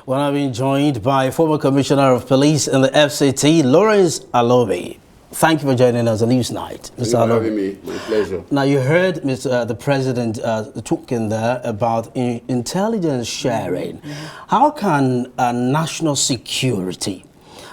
Well, I've been joined by former Commissioner of Police in the FCT, Lawrence Alobi. Thank you for joining us on Newsnight, Mr. Alobi. Thank you for having me. My pleasure. Now, you heard the President talking there about intelligence sharing. How can national security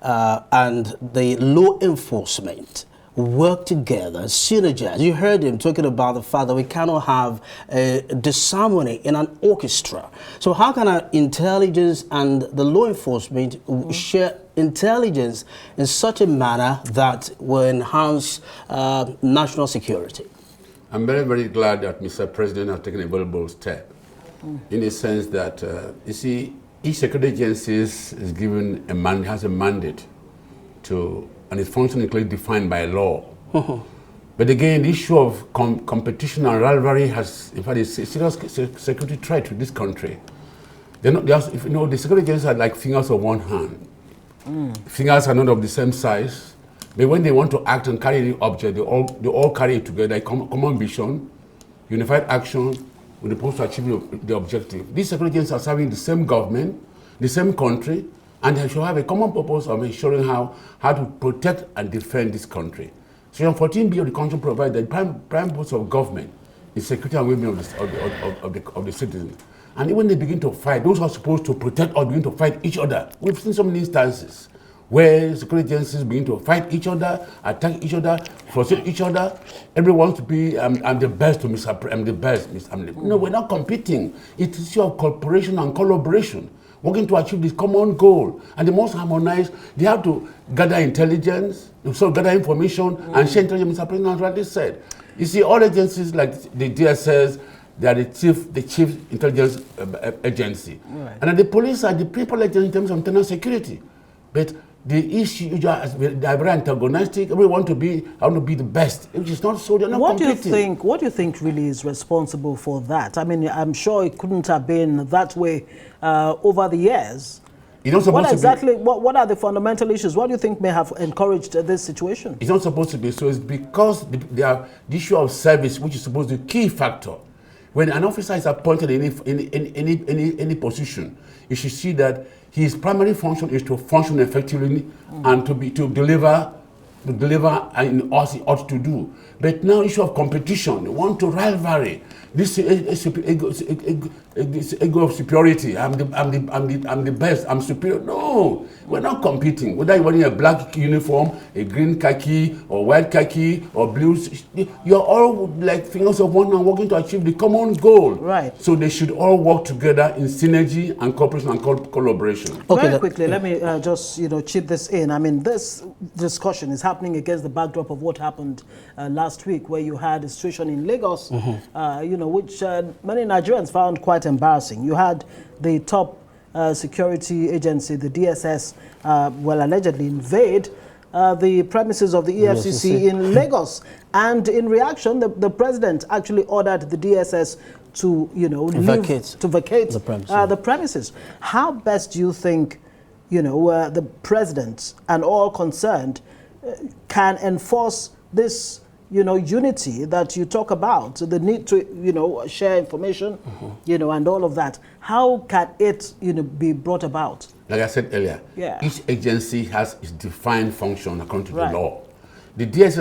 and the law enforcement work together, synergize? You heard him talking about the fact that we cannot have a disharmony in an orchestra. So how can our intelligence and the law enforcement share intelligence in such a manner that will enhance national security? I'm very, very glad that Mr. President has taken a valuable step in the sense that, you see, each security agency is given has a mandate to, and its function is clearly defined by law. But again, the issue of competition and rivalry has, in fact, it's a serious security threat to this country. They're not, the security agencies are like fingers of one hand. Fingers are not of the same size, but when they want to act and carry the object, they all carry it together, a common vision, unified action, with the purpose to achieve the objective. These security agencies are serving the same government, the same country, and they should have a common purpose of ensuring how to protect and defend this country. Section 14B of the Constitution provides that the prime purpose of government is security and well-being of the citizens. And when they begin to fight, those who are supposed to protect or begin to fight each other. We've seen so many instances where security agencies begin to fight each other, attack each other, frustrate each other. Everyone wants to be, I'm the best to Mr. I'm the best, Mr. No, we're not competing. It's an issue of cooperation and collaboration, working to achieve this common goal. And the most harmonized, they have to gather intelligence, gather information, and share intelligence. Mr. President has rightly said. You see, all agencies like the DSS, they are the chief intelligence agency. Right. And the police are the principal agency in terms of internal security. But the issue they are very antagonistic. We want to be the best. Which is not so. They're not competing. What do you think really is responsible for that? I mean, I'm sure it couldn't have been that way over the years. What are the fundamental issues? What do you think may have encouraged this situation? It's not supposed to be so. It's because the issue of service, which is supposed to be the key factor. When an officer is appointed in any position, you should see that his primary function is to function effectively and to deliver in what he ought to do. But now issue of competition, they want to rivalry. This ego of superiority. I'm the best. I'm superior. No, we're not competing. Whether you're wearing a black uniform, a green khaki, or white khaki, or blue, you're all like fingers of one hand working to achieve the common goal. Right. So they should all work together in synergy and cooperation and collaboration. Okay. Very quickly, let me just chip this in. I mean, this discussion is happening against the backdrop of what happened last week, where you had a situation in Lagos, which many Nigerians found quite embarrassing. You had the top security agency, the DSS, allegedly invade the premises of the EFCC in Lagos. And in reaction, the president actually ordered the DSS to, vacate the premises. How best do you think, the president and all concerned can enforce this unity that you talk about, the need to, share information, and all of that? How can it, be brought about? Like I said earlier, each agency has its defined function according to the law. The DSS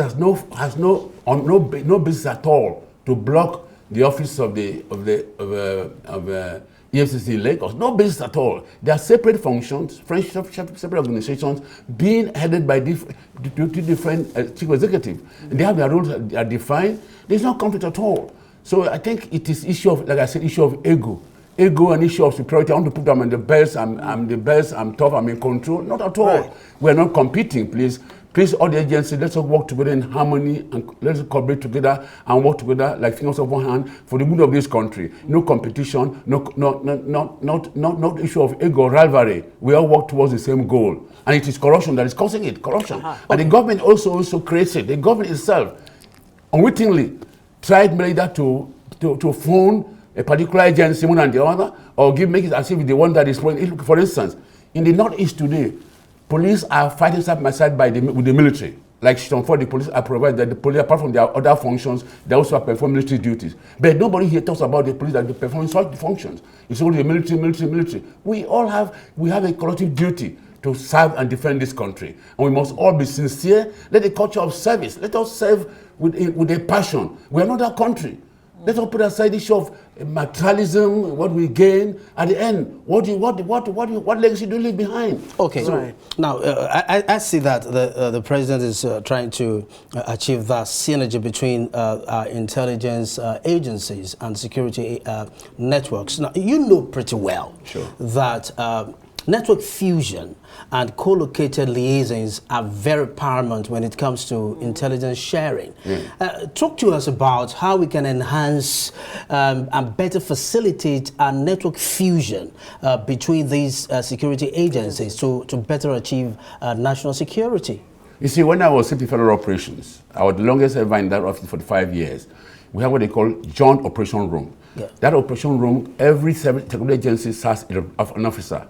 has no business at all to block the office of the EFCC in Lagos. No business at all. They are separate functions, separate organizations, being headed by different chief executives. They have their roles that are defined. There's no conflict at all. So I think it is issue of, like I said, issue of ego. Ego and issue of superiority. I want to put them in the best. I'm the best. I'm tough. I'm in control. Not at all. Right. We're not competing, please. Please, all the agencies, let's all work together in harmony and let's cooperate together and work together like fingers of one hand for the good of this country. No competition, not issue of ego or rivalry. We all work towards the same goal. And it is corruption that is causing it, corruption. And the government also creates it. The government itself unwittingly tried either to phone a particular agency one and the other, or make it as if the one that is, for instance, in the Northeast today, police are fighting side by side with the military. Like for the police are provided that the police, apart from their other functions, they also perform military duties. But nobody here talks about the police that they perform such functions. It's only the military. We have a collective duty to serve and defend this country. And we must all be sincere. Let the culture of service, let us serve with a passion. We are not that country. Let's not put aside the issue of materialism, what we gain. At the end, what legacy do you leave behind? Okay, so now I see that the president is trying to achieve that synergy between our intelligence agencies and security networks. Now, you know pretty well that network fusion and co-located liaisons are very paramount when it comes to intelligence sharing. Talk to us about how we can enhance and better facilitate our network fusion between these security agencies to better achieve national security. You see, when I was Safety Federal Operations, I was the longest ever in that office for 5 years. We have what they call joint operation room. That operation room, every security agency has an officer.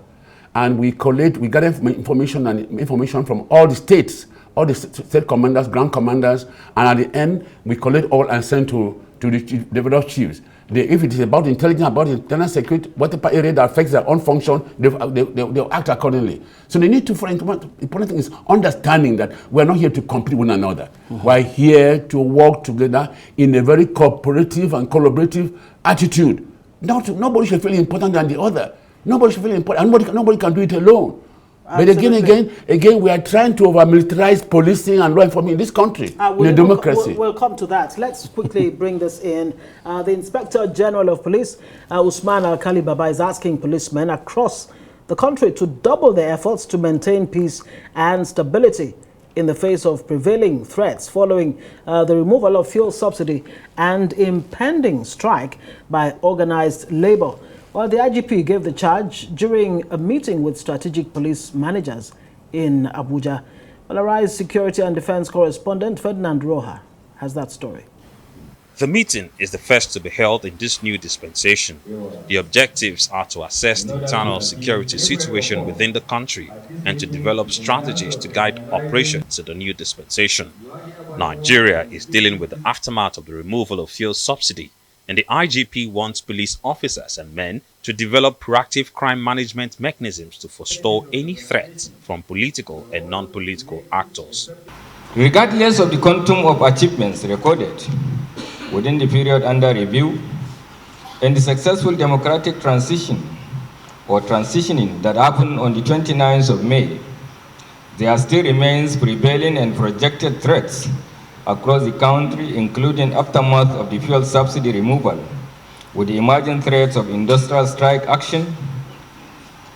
And we gather information from all the states, all the state commanders, ground commanders, and at the end, we collect all and send to the developed chiefs. If it is about intelligence, about internal security, whatever area that affects their own function, they'll act accordingly. So they need to, for important thing is understanding that we're not here to compete with one another. We're here to work together in a very cooperative and collaborative attitude. Nobody should feel important than the other. Nobody should feel important. Nobody can do it alone. Absolutely. But again, we are trying to over-militarize policing and law enforcement in this country, in a democracy. We'll come to that. Let's quickly bring this in. The Inspector General of Police, Usman Alkali Baba, is asking policemen across the country to double their efforts to maintain peace and stability in the face of prevailing threats following the removal of fuel subsidy and impending strike by organized labor. Well, the IGP gave the charge during a meeting with strategic police managers in Abuja. Well, Arise security and defense correspondent Ferdinand Roja has that story. The meeting is the first to be held in this new dispensation. The objectives are to assess the internal security situation within the country and to develop strategies to guide operations in the new dispensation. Nigeria is dealing with the aftermath of the removal of fuel subsidy, and the IGP wants police officers and men to develop proactive crime management mechanisms to forestall any threats from political and non-political actors. Regardless of the quantum of achievements recorded within the period under review and the successful democratic transition or transitioning that happened on the 29th of May, there still remains prevailing and projected threats across the country, including aftermath of the fuel subsidy removal, with the emerging threats of industrial strike action,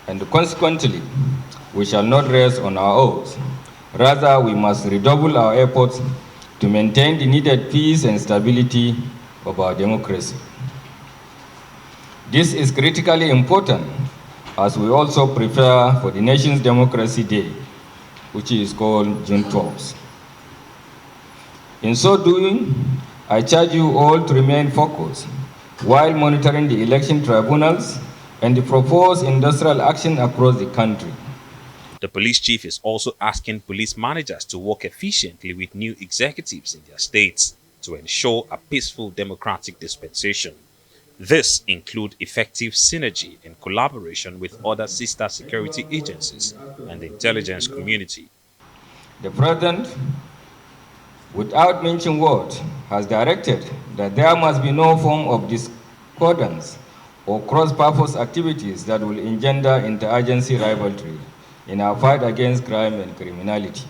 and consequently, we shall not rest on our oars. Rather, we must redouble our efforts to maintain the needed peace and stability of our democracy. This is critically important as we also prepare for the nation's Democracy Day, which is called June 12th. In so doing, I charge you all to remain focused while monitoring the election tribunals and the proposed industrial action across the country. The police chief is also asking police managers to work efficiently with new executives in their states to ensure a peaceful democratic dispensation. This includes effective synergy and collaboration with other sister security agencies and the intelligence community. The President, without mentioning words, has directed that there must be no form of discordance or cross-purpose activities that will engender interagency rivalry in our fight against crime and criminality.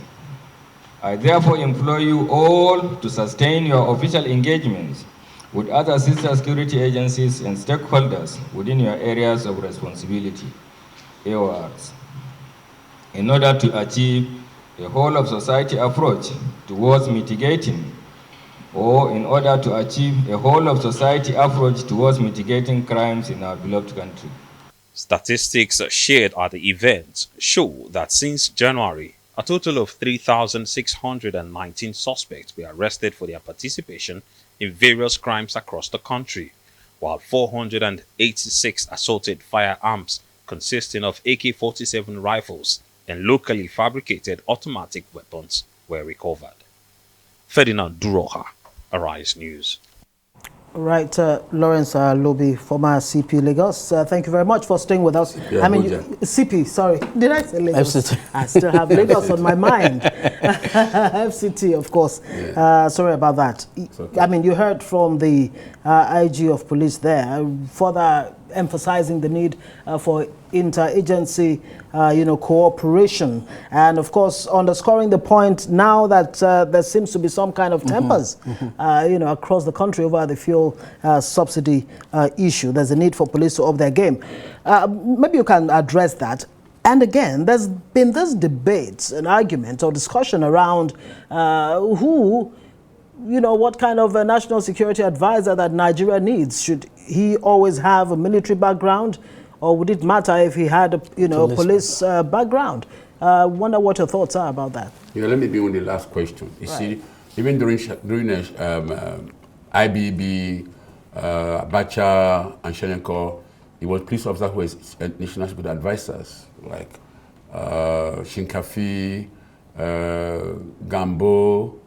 I therefore implore you all to sustain your official engagements with other sister security agencies and stakeholders within your areas of responsibility, AORs, in order to achieve a whole of society approach towards mitigating, or in order to achieve a whole of society approach towards mitigating crimes in our beloved country. Statistics shared at the event show that since January, a total of 3,619 suspects were arrested for their participation in various crimes across the country, while 486 assaulted firearms consisting of AK-47 rifles and locally fabricated automatic weapons were recovered. Ferdinand Duroha, Arise News. Right, Lawrence Alobi, former CP Lagos. Thank you very much for staying with us. Yeah, CP, sorry. Did I say Lagos? FCT. I still have Lagos on my mind. FCT, of course. Yeah. Sorry about that. Okay. I mean, you heard from the IG of police there, further emphasizing the need for interagency, cooperation, and of course underscoring the point now that there seems to be some kind of tempers, across the country over the fuel subsidy issue. There's a need for police to up their game. Maybe you can address that. And again, there's been this debate, an argument or discussion around what kind of a national security advisor that Nigeria needs. Should he always have a military background, or would it matter if he had a police background? Wonder what your thoughts are about that. Let me be on the last question. You see, even during IBB, Abacha, and Sheneko, it was police officers who were national security advisors, like Shinkafi, Gambo,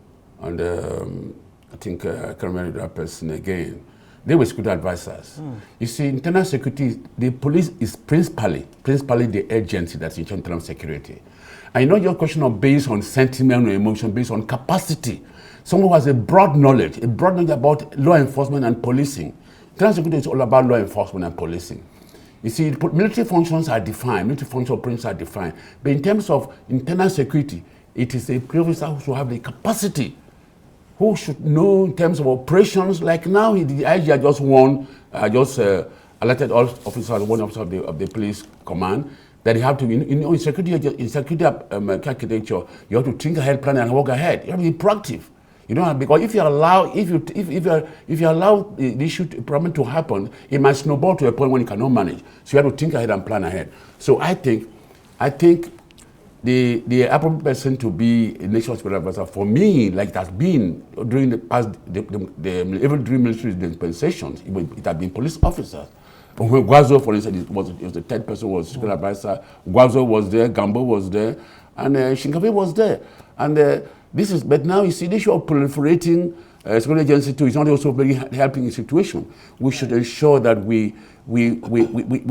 and I think I can't remember that person again. They were security advisors. You see, internal security, the police is principally the agency that's in charge of internal security. And not your question of based on sentiment or emotion, based on capacity. Someone who has a broad knowledge about law enforcement and policing. Internal security is all about law enforcement and policing. You see, military functions are defined, military functional operations are defined. But in terms of internal security, it is a police officer who should have the capacity, who should know in terms of operations. Like now, the IG just elected all officers, one officer of the police command, that you have to, in security architecture, you have to think ahead, plan, and walk ahead. You have to be proactive. Because if you allow the issue problem to happen, it might snowball to a point when you cannot manage. So you have to think ahead and plan ahead. So I think the appropriate person to be a national security advisor, for me, like it has been during the past, even during military dispensations, it has been police officers. When Guazo, for instance, was the third person was security advisor. Guazo was there, Gambo was there, and Shinkafi was there. And but now you see the issue of proliferating security agency too is not also very helping the situation. We should ensure that we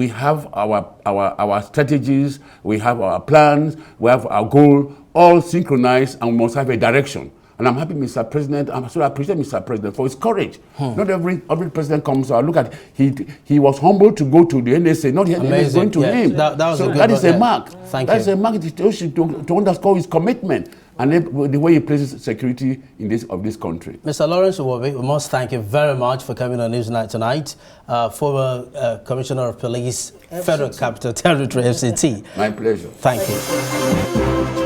have our strategies, we have our plans, we have our goal all synchronized, and we must have a direction. And I'm happy, Mr. President, I appreciate Mr. President for his courage. Not every president comes out. Look at, he was humble to go to the NSA, not the NSA going to him. That is a mark. That is a mark to underscore his commitment and the way he places security in this country. Mr. Lawrence Uwobi, we must thank you very much for coming on Newsnight tonight. Former Commissioner of Police, FCT. Federal Capital Territory, FCT. My pleasure. Thank you.